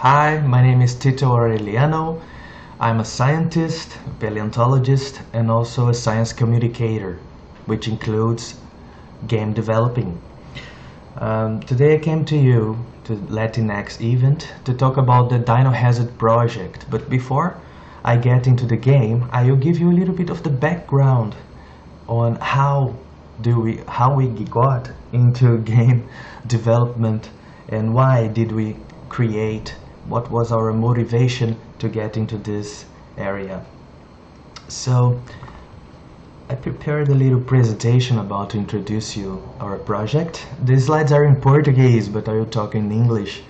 Hi, my name is Tito Aureliano. I'm a scientist, paleontologist, and also a science communicator, which includes game developing. Today I came to you, to Latinx event, to talk about the Dino project. But before I get into the game, I will give you a little bit of the background on how we got into game development and why did we create, what was our motivation to get into this area. So I prepared a little presentation about to introduce you our project. The slides are in Portuguese, but I will talk in English,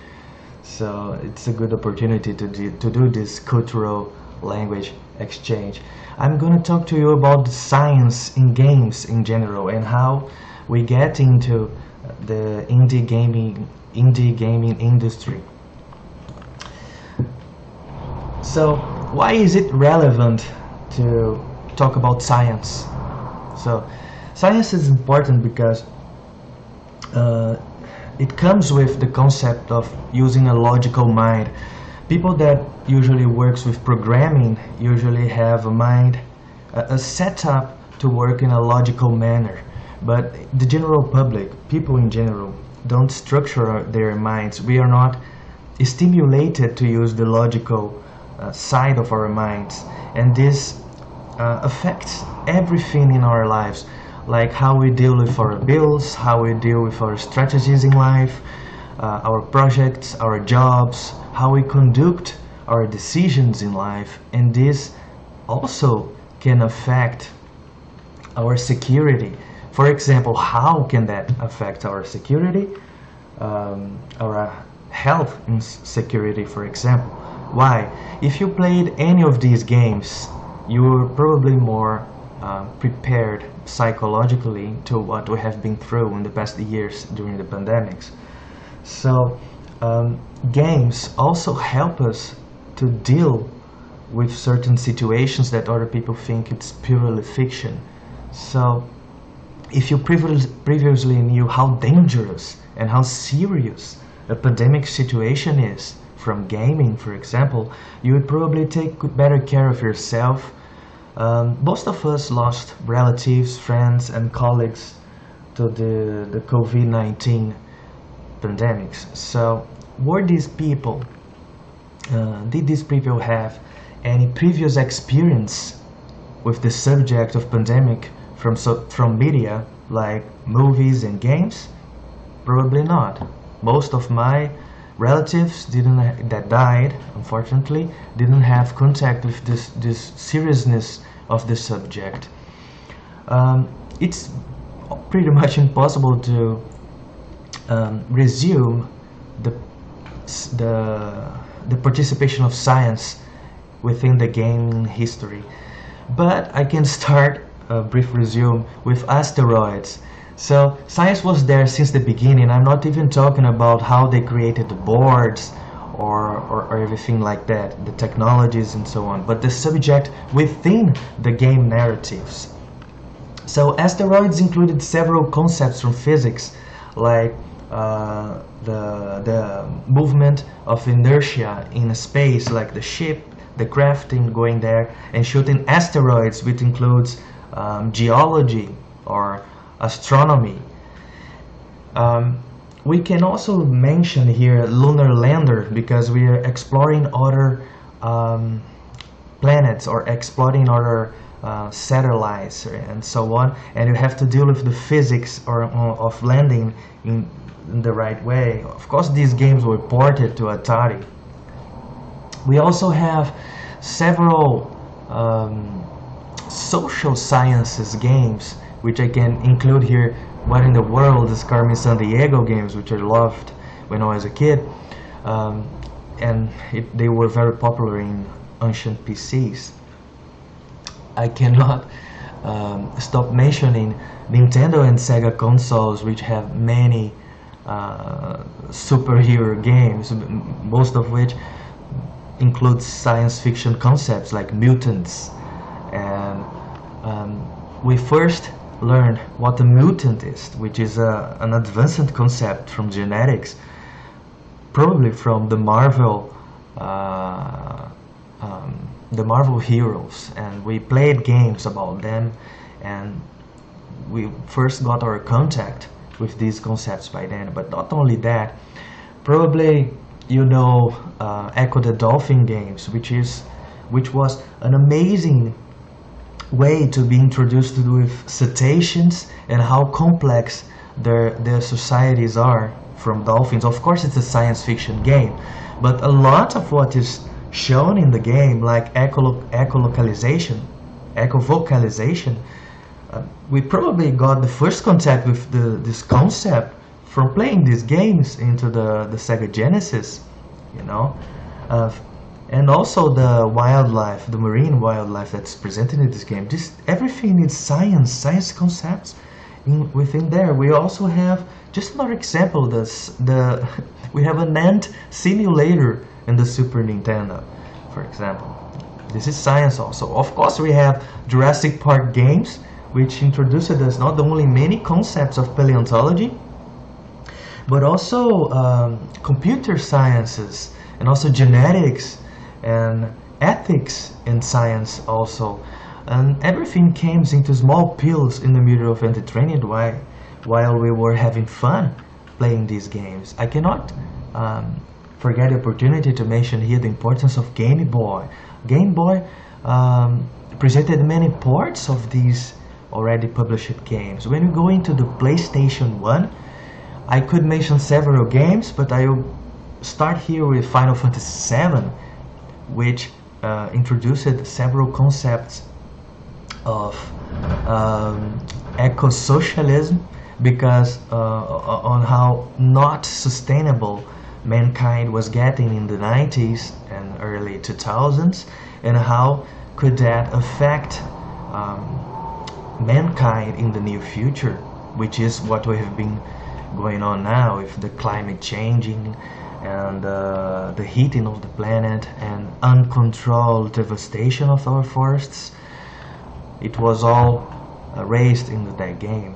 so it's a good opportunity to do this cultural language exchange. I'm gonna talk to you about the science in games in general and how we get into the indie gaming industry. So why is it relevant to talk about science? So science is important because it comes with the concept of using a logical mind. People that usually works with programming usually have a mind, a setup to work in a logical manner. But the general public, people in general, don't structure their minds. We are not stimulated to use the logical side of our minds, and this affects everything in our lives, like how we deal with our bills, how we deal with our strategies in life, our projects, our jobs, how we conduct our decisions in life. And this also can affect our security. For example, how can that affect our security? Our health and security, for example. Why? If you played any of these games, you're probably more prepared psychologically to what we have been through in the past years during the pandemics. So games also help us to deal with certain situations that other people think it's purely fiction. So if you previously knew how dangerous and how serious a pandemic situation is from gaming, for example, you would probably take better care of yourself. Most of us lost relatives, friends, and colleagues to the COVID-19 pandemics. So were these people, did these people have any previous experience with the subject of pandemic from media like movies and games? Probably not. Most of my relatives that died, unfortunately, didn't have contact with this seriousness of the subject. It's pretty much impossible to resume the participation of science within the gaming history, but I can start a brief resume with asteroids. So science was there since the beginning. I'm not even talking about how they created the boards or everything like that, the technologies and so on, but the subject within the game narratives. So asteroids included several concepts from physics, like the movement of inertia in space, like the ship, the crafting going there and shooting asteroids, which includes geology or astronomy. We can also mention here lunar lander, because we are exploring other planets or exploring other satellites and so on, and you have to deal with the physics of landing in the right way. Of course, these games were ported to Atari. We also have several social sciences games, which I can include here. What in the World is Carmen Sandiego games, which I loved when I was a kid, and they were very popular in ancient PCs. I cannot stop mentioning Nintendo and Sega consoles, which have many superhero games, most of which include science fiction concepts like mutants. And we first learned what a mutant is, which is an advanced concept from genetics, probably from the Marvel uh, the Marvel heroes, and we played games about them, and we first got our contact with these concepts by then. But not only that, probably you know Echo the Dolphin games, which was an amazing way to be introduced with cetaceans and how complex their societies are from dolphins. Of course, it's a science fiction game, but a lot of what is shown in the game, like echolocalization, echovocalization, we probably got the first contact with this concept from playing these games into the Sega Genesis, you know. And also the wildlife, the marine wildlife that's presented in this game. Everything needs science concepts within there. We also have just another example. We have an ant simulator in the Super Nintendo, for example. This is science also. Of course, we have Jurassic Park games, which introduced us not only many concepts of paleontology, but also computer sciences, and also genetics and ethics in science also. And everything came into small pills in the middle of entertainment while we were having fun playing these games. I cannot forget the opportunity to mention here the importance of Game Boy. Game Boy presented many ports of these already published games. When we go into the PlayStation 1, I could mention several games, but I will start here with Final Fantasy VII, which introduced several concepts of eco-socialism, because on how not sustainable mankind was getting in the 90s and early 2000s, and how could that affect mankind in the near future, which is what we have been going on now with the climate changing and the heating of the planet and uncontrolled devastation of our forests. It was all raised in that game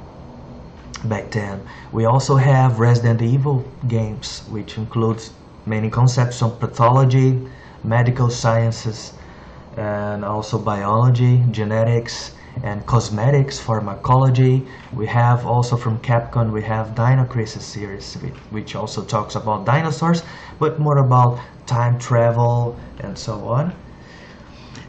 back then. We also have Resident Evil games, which includes many concepts on pathology, medical sciences, and also biology, genetics, and cosmetics, pharmacology. We have also from Capcom, we have Dino Crisis series, which also talks about dinosaurs, but more about time travel and so on.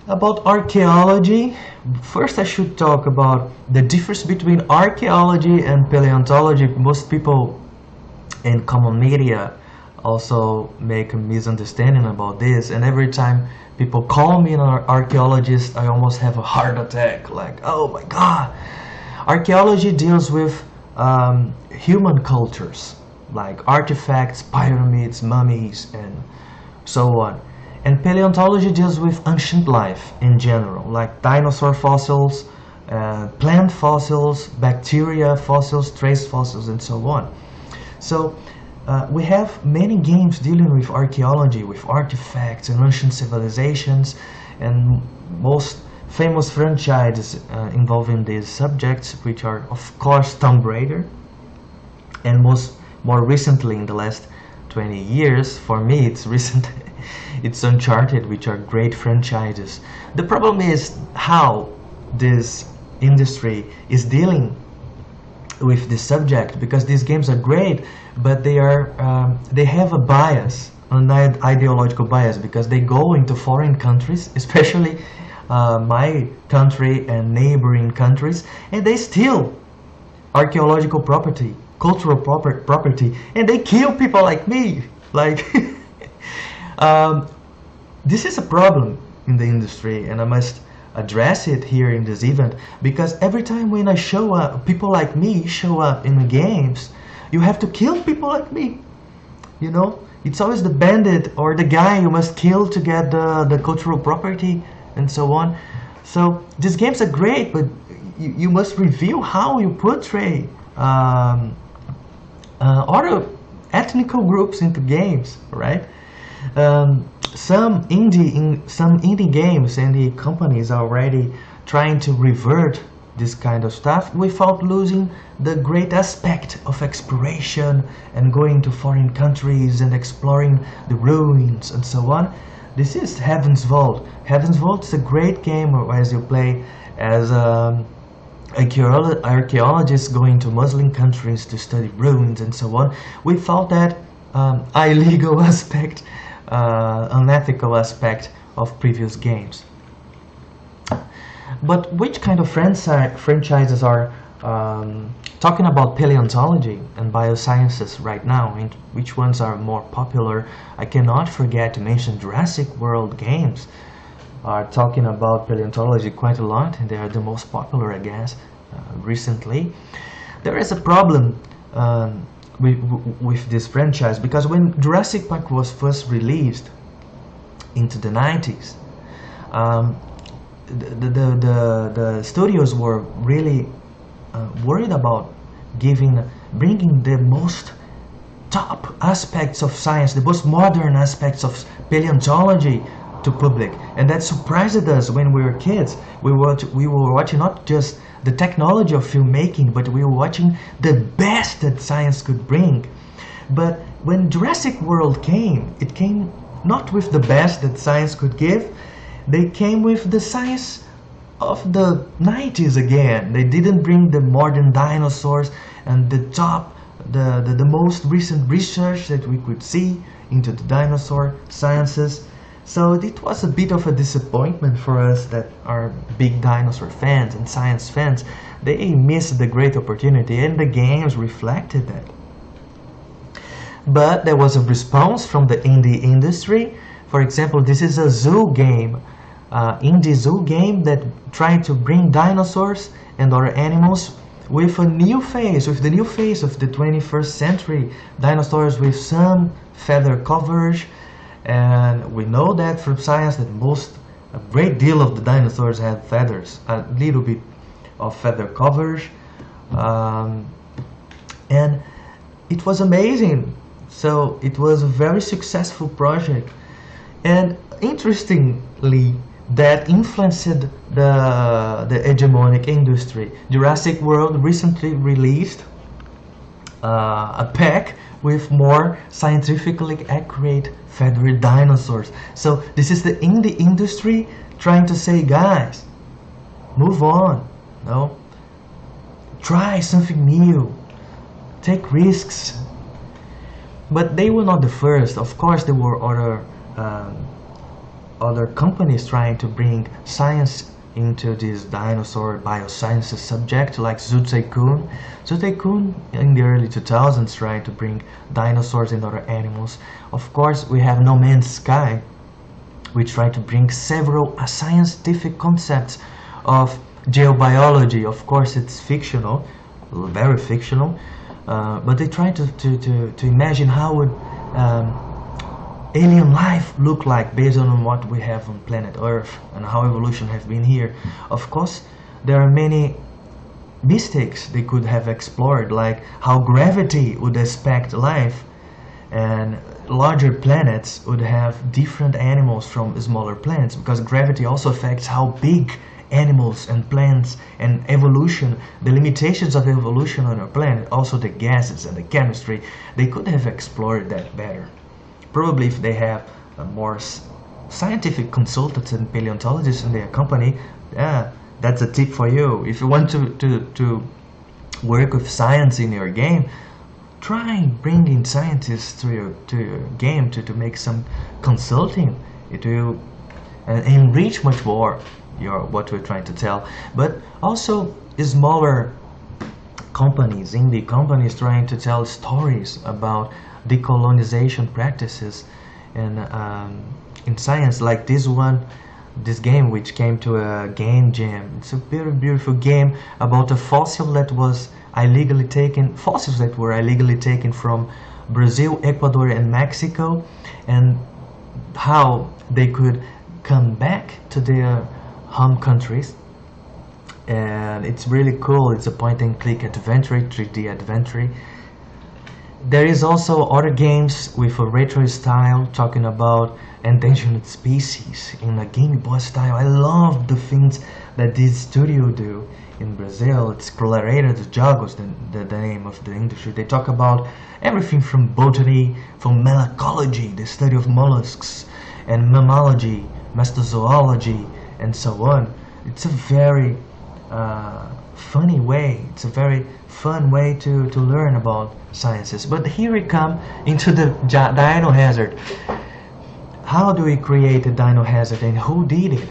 About archaeology, first I should talk about the difference between archaeology and paleontology. Most people in common media also make a misunderstanding about this, and every time people call me an archaeologist, I almost have a heart attack, like, oh my god. Archaeology deals with human cultures, like artifacts, pyramids, mummies, and so on. And paleontology deals with ancient life in general, like dinosaur fossils, plant fossils, bacteria fossils, trace fossils, and so on. So we have many games dealing with archaeology, with artifacts and ancient civilizations, and most famous franchises involving these subjects, which are of course Tomb Raider, and more recently in the last 20 years, for me it's recent, it's Uncharted, which are great franchises. The problem is how this industry is dealing with this subject, because these games are great, but they have a bias, an ideological bias, because they go into foreign countries, especially my country and neighboring countries, and they steal archaeological property, cultural property, and they kill people like me. Like this is a problem in the industry, and I must address it here in this event, because every time when I show up, people like me show up in the games, you have to kill people like me, you know. It's always the bandit or the guy you must kill to get the cultural property and so on. So these games are great, but you must review how you portray other ethnical groups into games, right? Some indie games and the companies are already trying to revert this kind of stuff without losing the great aspect of exploration and going to foreign countries and exploring the ruins and so on. This is Heaven's Vault. Heaven's Vault is a great game as you play as archaeologists going to Muslim countries to study ruins and so on, without that illegal aspect, unethical aspect of previous games. But which kind of franchises are talking about paleontology and biosciences right now, and which ones are more popular? I cannot forget to mention Jurassic World games are talking about paleontology quite a lot, and they are the most popular, I guess, recently. There is a problem with this franchise, because when Jurassic Park was first released into the 90s, the studios were really worried about bringing the most top aspects of science, the most modern aspects of paleontology to public, and that surprised us when we were kids. We were watching not just the technology of filmmaking, but we were watching the best that science could bring. But when Jurassic World came, it came not with the best that science could give. They came with the science of the 90s again. They didn't bring the modern dinosaurs and the most recent research that we could see into the dinosaur sciences. So it was a bit of a disappointment for us that are big dinosaur fans and science fans. They missed the great opportunity, and the games reflected that. But there was a response from the indie industry. For example, this is a zoo game, indie zoo game that tried to bring dinosaurs and other animals with a new face, with the new face of the 21st century. Dinosaurs with some feather coverage, and we know that from science that a great deal of the dinosaurs had feathers, a little bit of feather coverage, and it was amazing. So it was a very successful project, and interestingly, that influenced the hegemonic industry. Jurassic World recently released a pack with more scientifically accurate feathery dinosaurs. So this is the indie industry trying to say, guys, move on, no? Try something new, take risks. But they were not the first. Of course, there were other companies trying to bring science into this dinosaur biosciences subject, like Zoo Tycoon. Zoo Tycoon in the early 2000s tried to bring dinosaurs and other animals. Of course, we have No Man's Sky, which tried to bring several scientific concepts of geobiology. Of course, it's fictional, very fictional, but they tried to imagine how would alien life look like based on what we have on planet Earth and how evolution has been here. Of course, there are many mistakes they could have explored, like how gravity would affect life, and larger planets would have different animals from smaller planets, because gravity also affects how big animals and plants and evolution, the limitations of evolution on our planet, also the gases and the chemistry. They could have explored that better. Probably if they have more scientific consultants and paleontologists in their company, that's a tip for you. If you want to work with science in your game, try bringing scientists to your game to make some consulting. It will enrich much more what we're trying to tell. But also smaller companies, indie companies, trying to tell stories about decolonization practices and in science, like this game which came to a game jam. It's a very beautiful game about a fossil that was illegally taken, fossils that were illegally taken from Brazil, Ecuador and Mexico, and how they could come back to their home countries. And it's really cool. It's a point and click adventure, 3D adventure. There is also other games with a retro style talking about endangered species in a Game Boy style. I love the things that this studio do in Brazil. It's Clareira dos Jogos, the name of the industry. They talk about everything from botany, from malacology, the study of mollusks, and mammalogy, mastozoology, and so on. It's a very funny way. It's a very fun way to learn about sciences. But here we come into the dino hazard. How do we create a dino hazard, and who did it?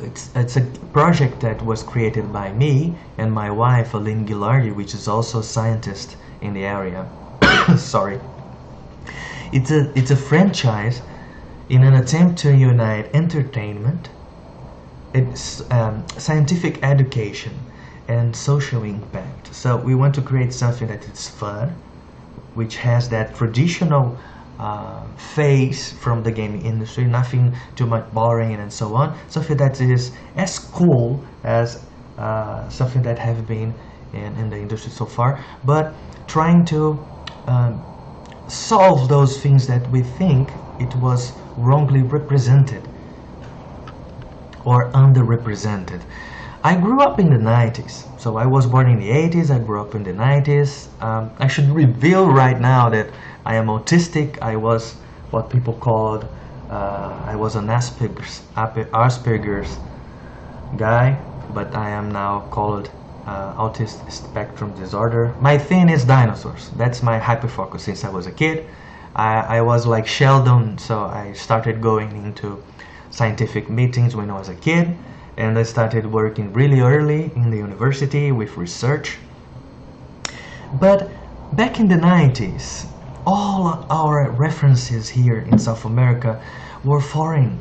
It's a project that was created by me and my wife, Aline Gilardi, which is also a scientist in the area. Sorry. It's a franchise in an attempt to unite entertainment, it's scientific education, and social impact. So we want to create something that is fun, which has that traditional phase from the gaming industry, nothing too much boring and so on. Something that is as cool as something that have been in the industry so far, but trying to solve those things that we think it was wrongly represented or underrepresented. I grew up in the 90s, so I was born in the 80s, I grew up in the 90s. I should reveal right now that I am autistic. I was what people called, I was an Asperger's guy, but I am now called autistic spectrum disorder. My thing is dinosaurs. That's my hyperfocus since I was a kid. I was like Sheldon, so I started going into scientific meetings when I was a kid, and I started working really early in the university with research. But back in the 90s, all our references here in South America were foreign.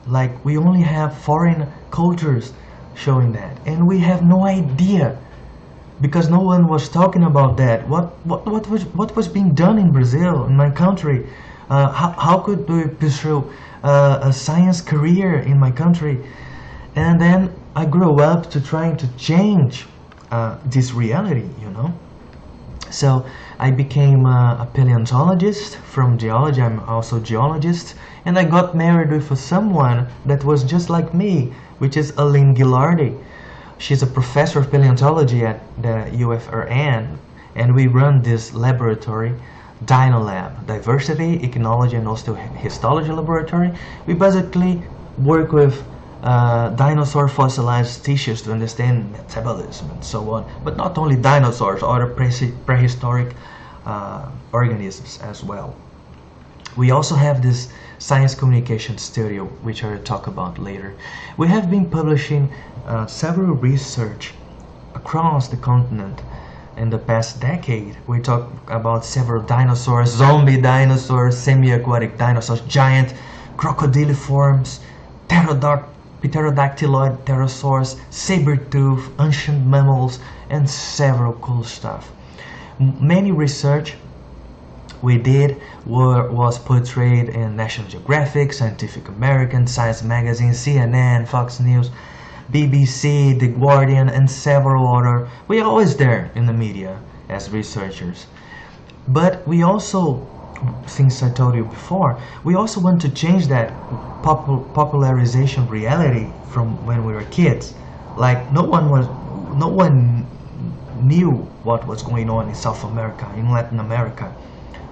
Like, we only have foreign cultures showing that, and we have no idea, because no one was talking about that. What was being done in Brazil, in my country? How could we pursue a science career in my country? And then I grew up to trying to change this reality, you know. So I became a paleontologist from geology. I'm also a geologist, and I got married with someone that was just like me, which is Aline Gilardi. She's a professor of paleontology at the UFRN, and we run this laboratory, Dino Lab, Diversity, Ichnology, and Osteohistology Laboratory. We basically work with dinosaur fossilized tissues to understand metabolism and so on, but not only dinosaurs, other prehistoric organisms as well. We also have this science communication studio, which I will talk about later. We have been publishing several research across the continent in the past decade. We talk about several dinosaurs, zombie dinosaurs, semi-aquatic dinosaurs, giant crocodiliforms, pterodactyloid pterosaurs, saber-tooth, ancient mammals, and several cool stuff. Many research we did was portrayed in National Geographic, Scientific American, Science Magazine, CNN, Fox News, BBC, The Guardian, and several other. We are always there in the media as researchers. But we also, things I told you before, we also want to change that popularization reality from when we were kids. Like, no one knew what was going on in South America, in Latin America,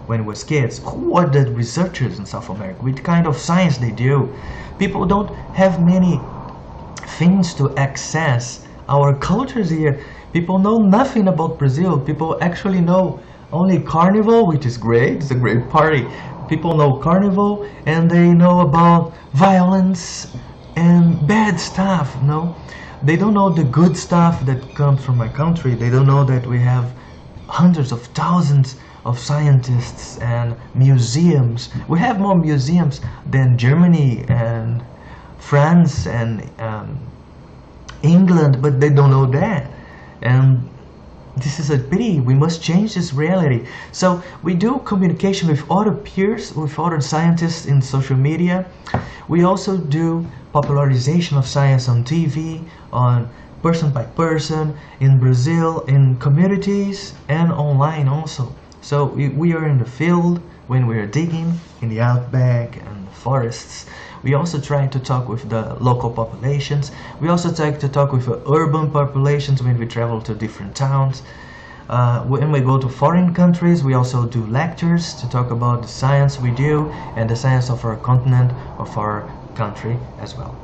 when we was kids. Who are the researchers in South America? What kind of science they do? People don't have many things to access our cultures here. People know nothing about Brazil. People actually know only Carnival, which is great. It's a great party. People know Carnival, and they know about violence and bad stuff. No, they don't know the good stuff that comes from my country. They don't know that we have hundreds of thousands of scientists and museums. We have more museums than Germany and France and England, but they don't know that. And this is a pity. We must change this reality. So we do communication with other peers, with other scientists in social media. We also do popularization of science on TV, on person by person, in Brazil, in communities, and online also. So we are in the field, when we're digging in the outback and forests. We also try to talk with the local populations. We also try to talk with the urban populations when we travel to different towns. When we go to foreign countries, we also do lectures to talk about the science we do and the science of our continent, of our country as well.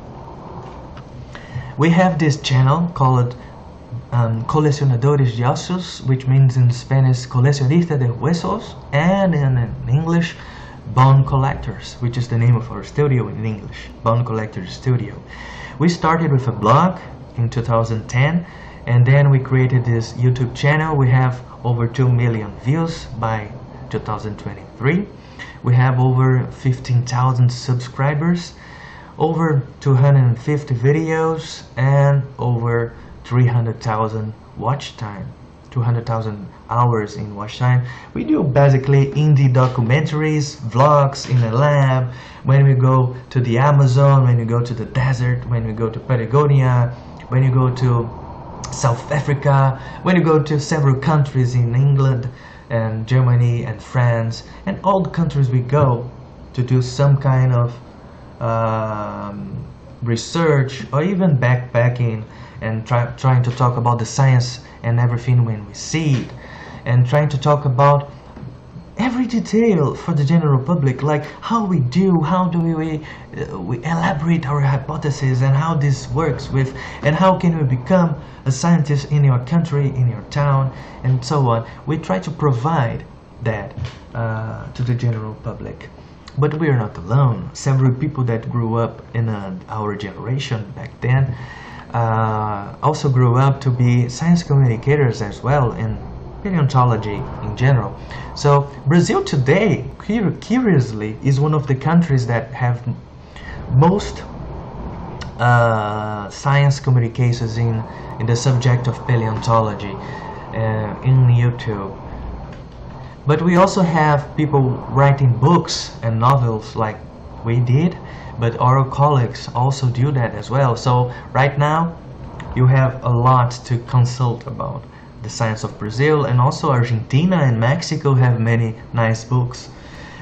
We have this channel called Coleccionadores de Ossos, which means in Spanish Coleccionista de Huesos, and in English Bone Collectors, which is the name of our studio in English, Bone Collectors Studio. We started with a blog in 2010, and then we created this YouTube channel. We have over 2 million views by 2023. We have over 15,000 subscribers, over 250 videos, and over 300,000 watch time, 200,000 hours in watch time. We do basically indie documentaries, vlogs in a lab, when we go to the Amazon, when we go to the desert, when we go to Patagonia, when you go to South Africa, when you go to several countries in England and Germany and France and all the countries we go to do some kind of research or even backpacking and trying to talk about the science and everything when we see it, and trying to talk about every detail for the general public, like how we elaborate our hypotheses and how this works with, and how can we become a scientist in your country, in your town, and so on. We try to provide that to the general public. But we are not alone. Several people that grew up in our generation back then also grew up to be science communicators as well in paleontology in general. So Brazil today, curiously, is one of the countries that have most science communications in the subject of paleontology in YouTube. But we also have people writing books and novels like we did, but our colleagues also do that as well. So right now you have a lot to consult about the science of Brazil, and also Argentina and Mexico have many nice books.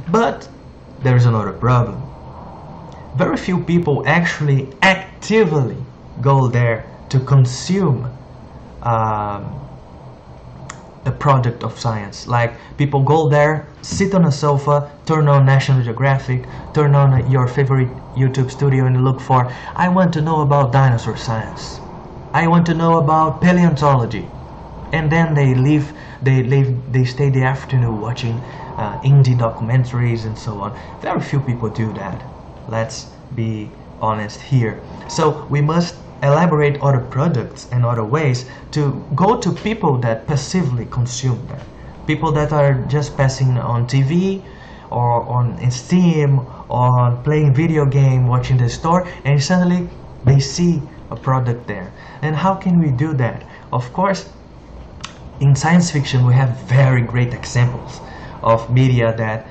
But there's another problem. Very few people actually actively go there to consume a product of science. Like, people go there, sit on a sofa, turn on National Geographic, turn on your favorite YouTube studio and look for, I want to know about dinosaur science, I want to know about paleontology, and then they stay the afternoon watching indie documentaries and so on. Very few people do that, let's be honest here. So we must elaborate other products and other ways to go to people that passively consume them, people that are just passing on TV or on Steam or playing video game, watching the store, and suddenly they see a product there. And how can we do that? Of course, in science fiction we have very great examples of media that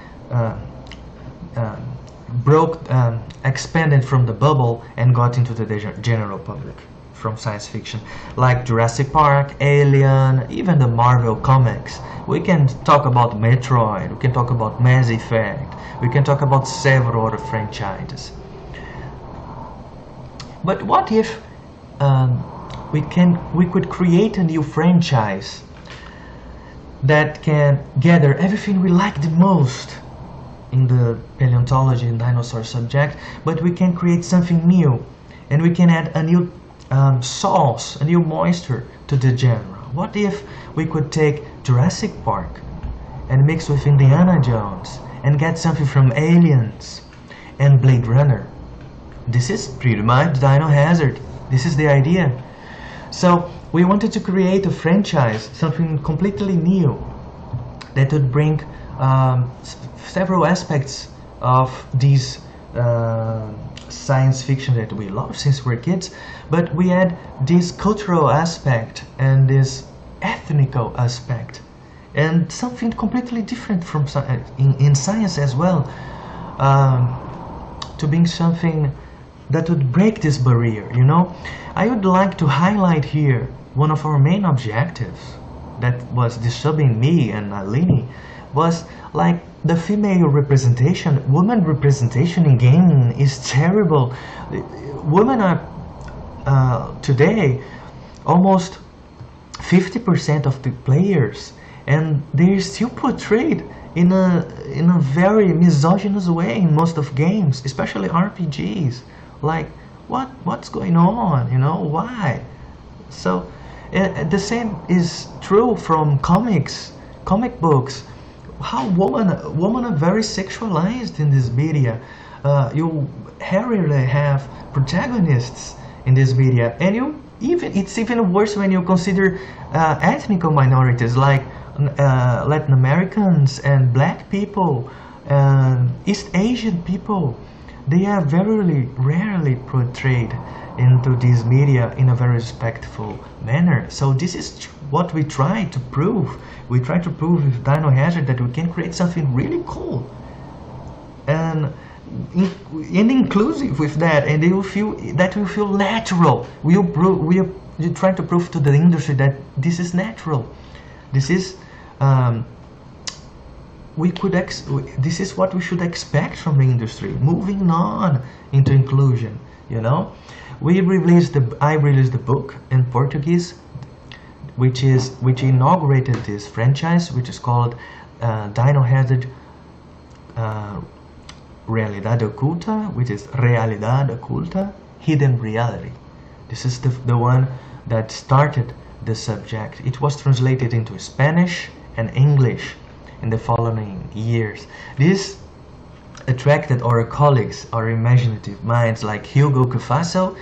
expanded from the bubble and got into the general public from science fiction, like Jurassic Park, Alien, even the Marvel comics. We can talk about Metroid, we can talk about Mass Effect, we can talk about several other franchises. But what if we could create a new franchise that can gather everything we like the most in the paleontology and dinosaur subject, but we can create something new, and we can add a new sauce, a new moisture to the genre. What if we could take Jurassic Park and mix with Indiana Jones and get something from Aliens and Blade Runner? This is pretty much Dino Hazard. This is the idea. So we wanted to create a franchise, something completely new that would bring several aspects of these science fiction that we love since we're kids, but we add this cultural aspect and this ethnical aspect and something completely different from in science as well, to bring something that would break this barrier, you know. I would like to highlight here one of our main objectives that was disturbing me and Aline was like the female representation, women representation in gaming is terrible. Women are today almost 50% of the players, and they're still portrayed in a very misogynist way in most of games, especially RPGs. Like, what's going on? You know, why? So the same is true from comic books. How women are very sexualized in this media. You rarely have protagonists in this media, and it's even worse when you consider ethnic minorities like Latin Americans and Black people and East Asian people. They are very rarely portrayed into this media in a very respectful manner. So this is what we try to prove. We try to prove with Dino Hazard that we can create something really cool and inclusive with that, and they will feel that will feel natural. We try to prove to the industry that this is natural. This is this is what we should expect from the industry. Moving on into inclusion, you know, I released the book in Portuguese, which inaugurated this franchise, which is called Dino Hazard Realidade Oculta, which is Realidade Oculta, Hidden Reality. This is the one that started the subject. It was translated into Spanish and English in the following years. This attracted our colleagues, our imaginative minds, like Hugo Cafasso,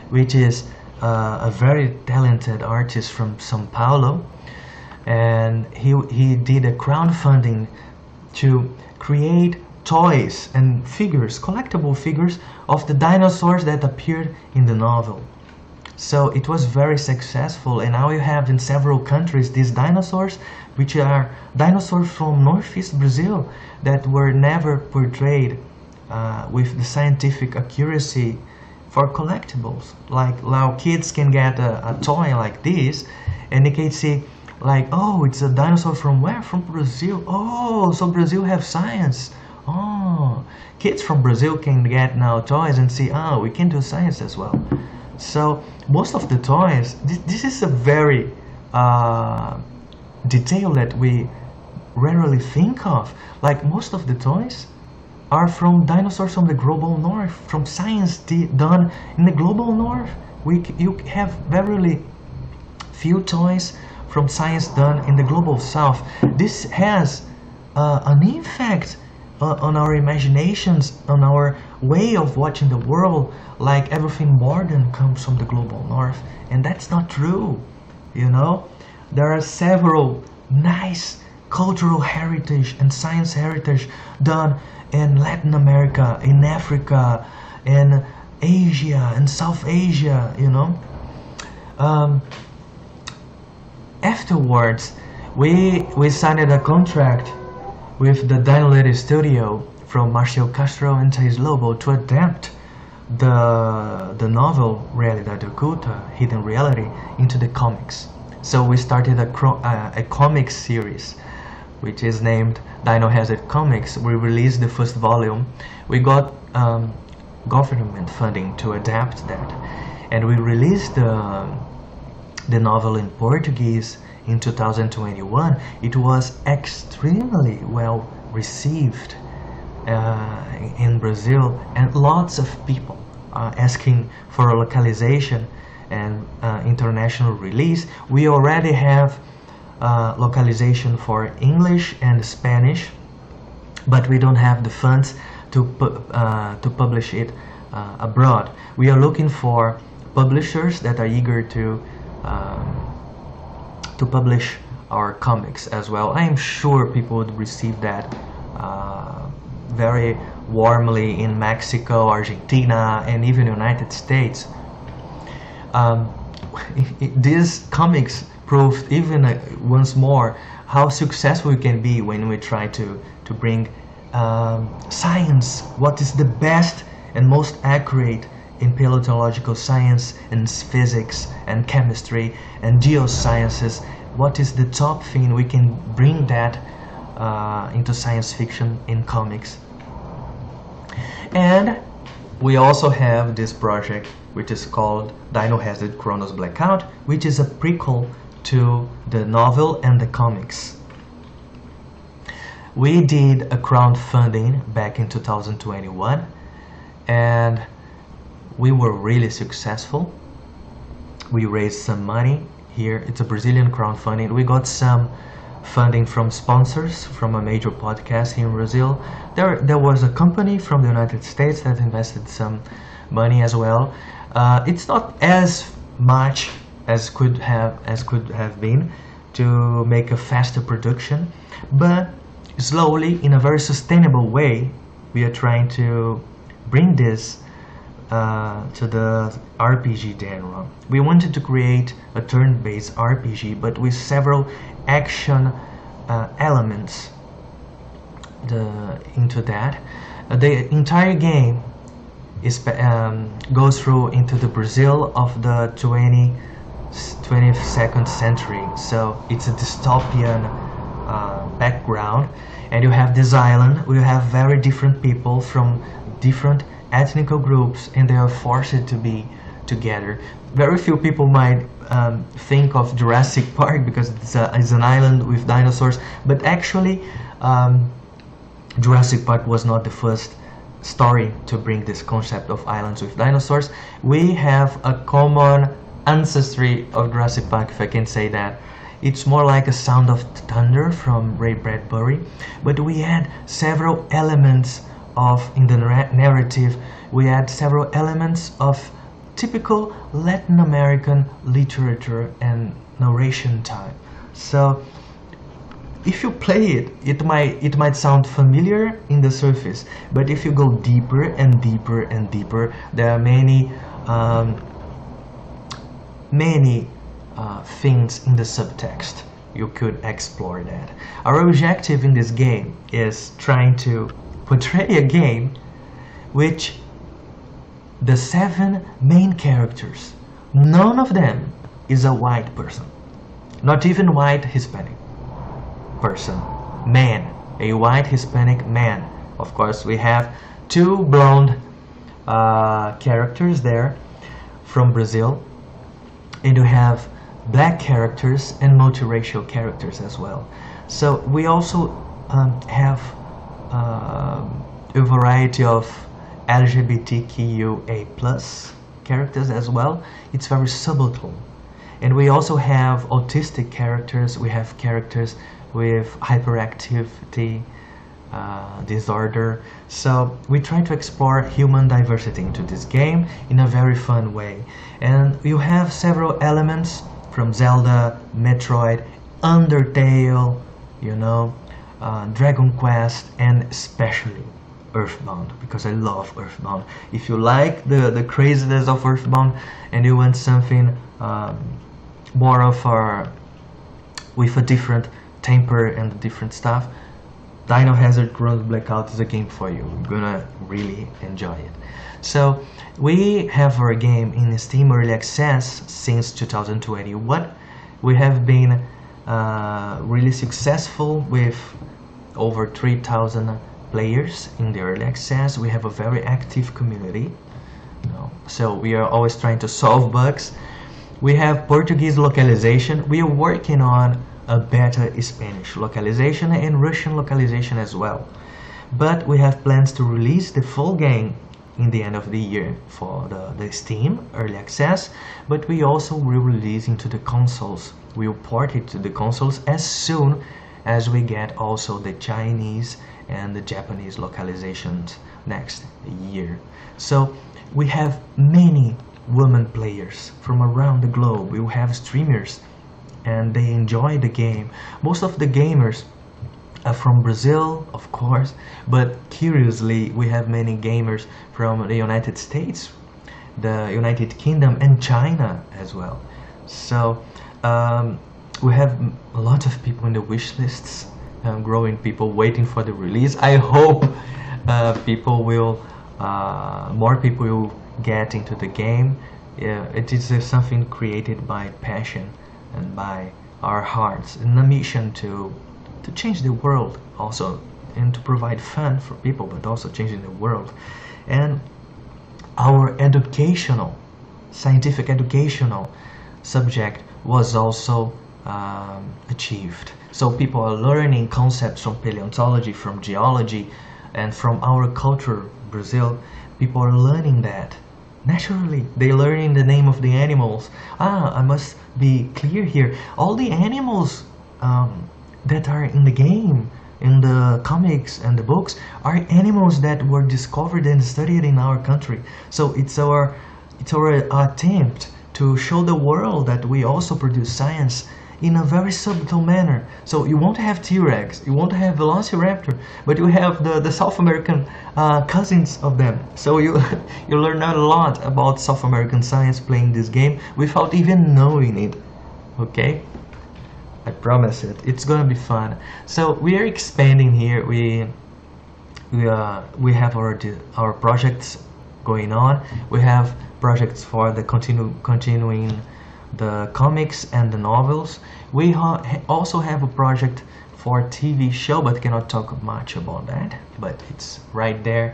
which is a very talented artist from São Paulo, and he did a crowdfunding to create toys and figures, collectible figures of the dinosaurs that appeared in the novel. So it was very successful, and now you have in several countries these dinosaurs, which are dinosaurs from northeast Brazil that were never portrayed with the scientific accuracy for collectibles. Like now kids can get a toy like this, and they can see like, oh, it's a dinosaur from where? From Brazil. Oh, so Brazil have science. Oh, kids from Brazil can get now toys and see, oh, we can do science as well. So most of the toys, this is a very detail that we rarely think of. Like most of the toys are from dinosaurs from the global north, from science done in the global north. You have very few toys from science done in the global south. This has an effect on our imaginations, on our way of watching the world, like everything modern comes from the global north, and that's not true. You know, there are several nice cultural heritage and science heritage done in Latin America, in Africa, in Asia, and South Asia, you know. Afterwards, we signed a contract with the Dino Lady Studio from Marcel Castro and Thais Lobo to adapt the novel Realidade Oculta, Hidden Reality, into the comics. So we started a comic series, which is named Dino Hazard Comics. We released the first volume. We got government funding to adapt that, and we released the novel in Portuguese in 2021. It was extremely well received in Brazil, and lots of people asking for a localization and international release. We already have localization for English and Spanish, but we don't have the funds to publish it abroad. We are looking for publishers that are eager to publish our comics as well. I am sure people would receive that very warmly in Mexico, Argentina, and even United States. These comics proved even once more how successful we can be when we try to bring science, what is the best and most accurate in paleontological science and physics and chemistry and geosciences. What is the top thing? We can bring that into science fiction in comics. And we also have this project which is called Dino Hazard Chronos Blackout, which is a prequel to the novel and the comics. We did a crowdfunding back in 2021 and we were really successful. We raised some money here. It's a Brazilian crowdfunding. We got some funding from sponsors from a major podcast here in Brazil. There was a company from the United States that invested some money as well. It's not as much as could have been to make a faster production, but slowly, in a very sustainable way, we are trying to bring this to the RPG genre. We wanted to create a turn-based RPG, but with several action elements into that. The entire game is goes through into the Brazil of the 22nd century, so it's a dystopian background, and you have this island. We have very different people from different ethnic groups, and they are forced to be together. Very few people might think of Jurassic Park because it's an island with dinosaurs, but actually Jurassic Park was not the first story to bring this concept of islands with dinosaurs. We have a common ancestry of Jurassic Park, if I can say that. It's more like a Sound of Thunder from Ray Bradbury, but we had several elements in the narrative. We had several elements of typical Latin American literature and narration type. So if you play it, it might sound familiar in the surface, but if you go deeper and deeper and deeper, there are many things in the subtext. You could explore that. Our objective in this game is trying to portray a game which the 7 main characters, none of them is a white person, not even white Hispanic person, man, a white Hispanic man. Of course, we have 2 blonde characters there from Brazil, and you have black characters and multiracial characters as well. So we also have a variety of LGBTQIA+ characters as well. It's very subtle. And we also have autistic characters. We have characters with hyperactivity disorder. So we try to explore human diversity into this game in a very fun way. And you have several elements from Zelda, Metroid, Undertale, you know, Dragon Quest, and especially Earthbound, because I love Earthbound. If you like the craziness of Earthbound and you want something more of with a different temper and different stuff, Dino Hazard Chronos Blackout is a game for you. You're gonna really enjoy it. So we have our game in Steam Early Access since 2021. We have been really successful with over 3,000 players in the Early Access. We have a very active community. So we are always trying to solve bugs. We have Portuguese localization. We are working on a better Spanish localization and Russian localization as well. But we have plans to release the full game in the end of the year for the Steam Early Access, but we also will release into the consoles. We will port it to the consoles as soon as we get also the Chinese and the Japanese localizations next year. So we have many women players from around the globe. We will have streamers and they enjoy the game. Most of the gamers are from Brazil, of course, but curiously we have many gamers from the United States, the United Kingdom, and China as well. So we have a lot of people in the wish lists, growing people waiting for the release. I hope more people will get into the game. It is something created by passion and by our hearts, and a mission to to change the world also, and to provide fun for people, but also changing the world. And our educational, scientific educational subject was also achieved. So people are learning concepts from paleontology, from geology, and from our culture, Brazil. People are learning that. Naturally, they learning the name of the animals. I must be clear here. All the animals that are in the game, in the comics and the books, are animals that were discovered and studied in our country. So it's our attempt to show the world that we also produce science in a very subtle manner. So you won't have T-Rex, you won't have Velociraptor, but you have the South American cousins of them. So you you learn a lot about South American science playing this game without even knowing it. Okay? I promise it. It's gonna be fun. So we are expanding here. We have our projects going on. We have projects for the continuing the comics and the novels. We also have a project for TV show, but cannot talk much about that, but it's right there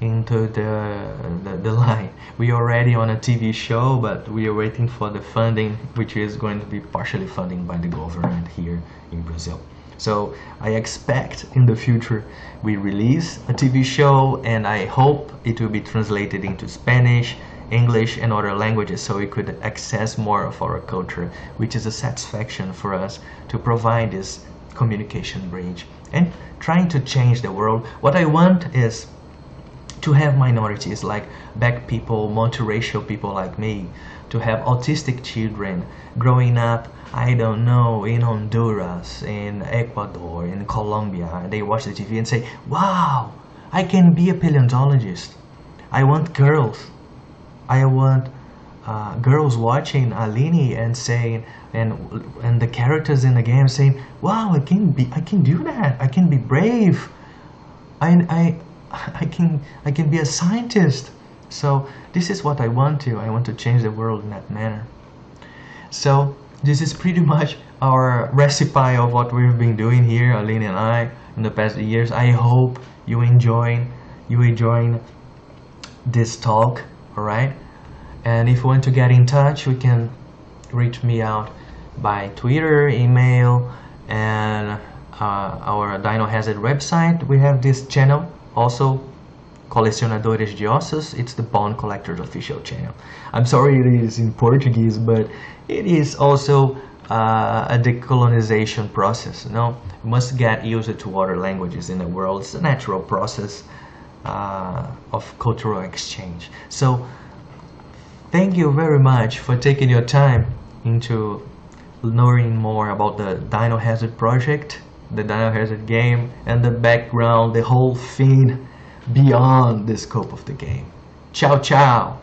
into the line. We are already on a TV show, but we are waiting for the funding, which is going to be partially funded by the government here in Brazil. So I expect in the future we release a TV show, and I hope it will be translated into Spanish, English and other languages, so we could access more of our culture, which is a satisfaction for us to provide this communication bridge and trying to change the world. What I want is to have minorities like black people, multiracial people like me, to have autistic children growing up, I don't know, in Honduras, in Ecuador, in Colombia. They watch the TV and say, wow, I can be a paleontologist. I want girls. I want girls watching Aline and saying, and the characters in the game saying, wow, I can do that. I can be brave. I can be a scientist. So this is what I want to change the world in that manner. So this is pretty much our recipe of what we've been doing here, Aline and I, in the past years. I hope you enjoying this talk. Alright, and if you want to get in touch, you can reach me out by Twitter, email, and our Dino Hazard website. We have this channel also, Colecionadores de Ossos. It's the Bone Collectors official channel. I'm sorry it is in Portuguese, but it is also a decolonization process. You must get used to other languages in the world. It's a natural process of cultural exchange. So thank you very much for taking your time into learning more about the Dino Hazard project, the Dino Hazard game, and the background, the whole thing beyond the scope of the game. Ciao ciao.